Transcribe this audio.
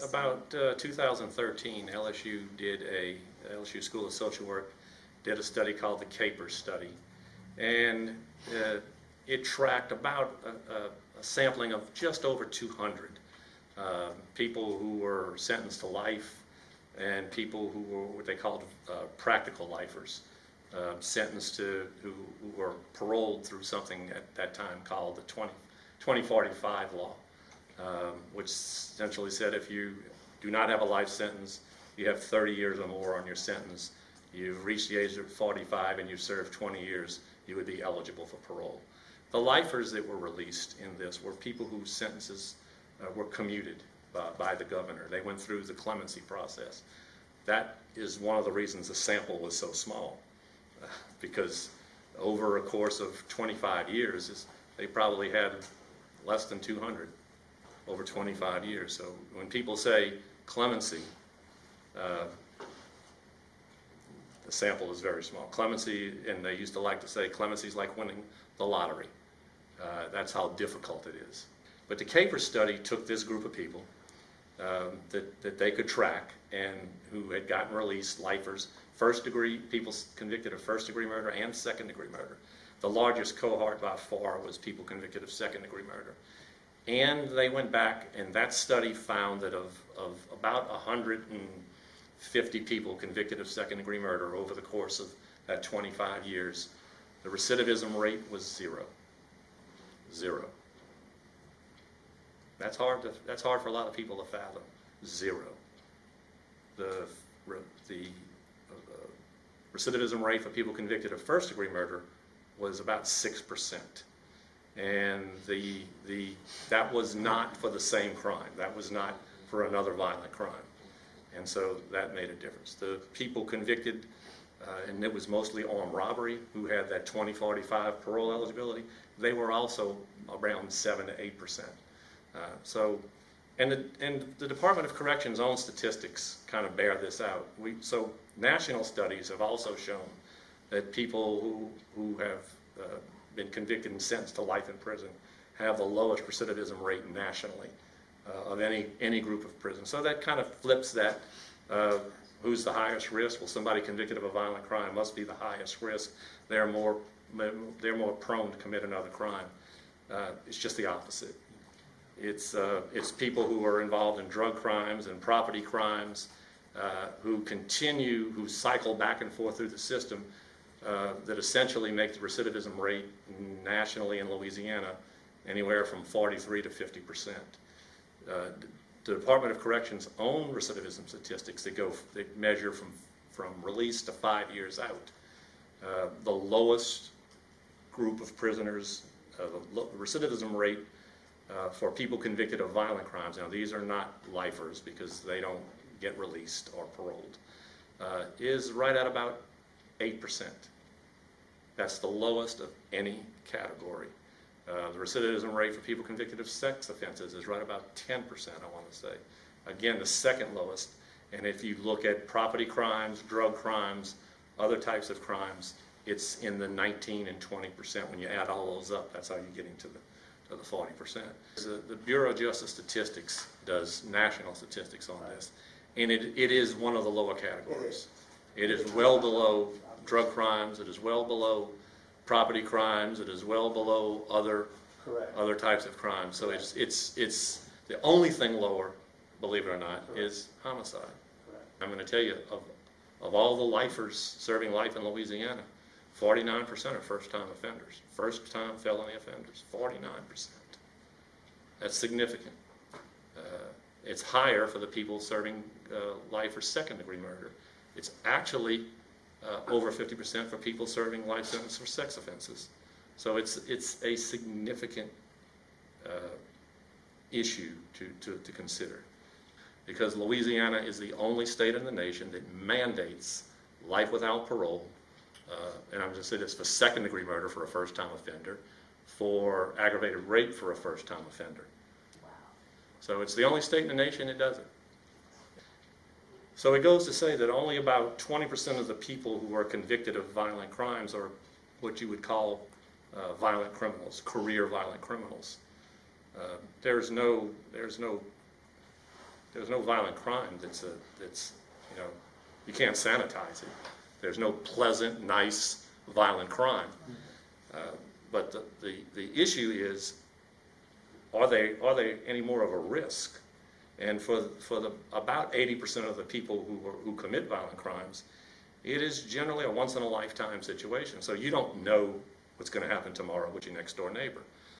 About 2013, LSU School of Social Work did a study called the Capers study, and it tracked about a sampling of just over 200 people who were sentenced to life and people who were what they called practical lifers, sentenced to who were paroled through something at that time called the 2045 law, which essentially said if you do not have a life sentence, you have 30 years or more on your sentence, you've reached the age of 45 and you've served 20 years, you would be eligible for parole. The lifers that were released in this were people whose sentences were commuted by the governor. They went through the clemency process. That is one of the reasons the sample was so small, because over a course of 25 years, they probably had less than 200 over 25 years. So when people say clemency, the sample is very small. Clemency, and they used to like to say clemency is like winning the lottery. That's how difficult it is. But the Capers study took this group of people that they could track and who had gotten released, lifers, people convicted of first-degree murder and second-degree murder. The largest cohort by far was people convicted of second-degree murder. And they went back, and that study found that of about 150 people convicted of second-degree murder over the course of that 25 years, the recidivism rate was zero. Zero. That's hard for a lot of people to fathom. Zero. The recidivism rate for people convicted of first-degree murder was about 6%. And that was not for the same crime. That was not for another violent crime. And so that made a difference. The people convicted, and it was mostly armed robbery, who had that 2045 parole eligibility, they were also around 7 to 8%. And the Department of Corrections' own statistics kind of bear this out. So national studies have also shown that people who have been convicted and sentenced to life in prison have the lowest recidivism rate nationally of any group of prisons. So that kind of flips that. Who's the highest risk? Well, somebody convicted of a violent crime must be the highest risk. They're more prone to commit another crime. It's just the opposite. It's people who are involved in drug crimes and property crimes who cycle back and forth through the system that essentially make the recidivism rate nationally in Louisiana anywhere from 43 to 50%. The Department of Corrections' own recidivism statistics they measure from release to 5 years out. The lowest group of prisoners, the recidivism rate for people convicted of violent crimes, now these are not lifers because they don't get released or paroled, is right at about 8%. That's the lowest of any category. The recidivism rate for people convicted of sex offenses is right about 10%, I want to say. Again, the second lowest. And if you look at property crimes, drug crimes, other types of crimes, it's in the 19 and 20%. When you add all those up, that's how you get into the 40%. The Bureau of Justice Statistics does national statistics on this, and it is one of the lower categories. It is well below drug crimes. It is well below property crimes. It is well below other types of crimes. So it's the only thing lower, believe it or not, is homicide. I'm going to tell you, of all the lifers serving life in Louisiana, 49% are first-time offenders, first-time felony offenders, 49%. That's significant. It's higher for the people serving life for second-degree murder. It's actually over 50% for people serving life sentence for sex offenses. So it's a significant issue to consider, because Louisiana is the only state in the nation that mandates life without parole, and I'm going to say this, for second-degree murder for a first-time offender, for aggravated rape for a first-time offender. Wow. So it's the only state in the nation that does it. So it goes to say that only about 20% of the people who are convicted of violent crimes are what you would call violent criminals, career violent criminals. There's no there's no violent crime that's you know, you can't sanitize it. There's no pleasant, nice, violent crime. But the issue is, are they any more of a risk? And for about 80% of the people who commit violent crimes, it is generally a once-in-a-lifetime situation. So you don't know what's going to happen tomorrow with your next door neighbor.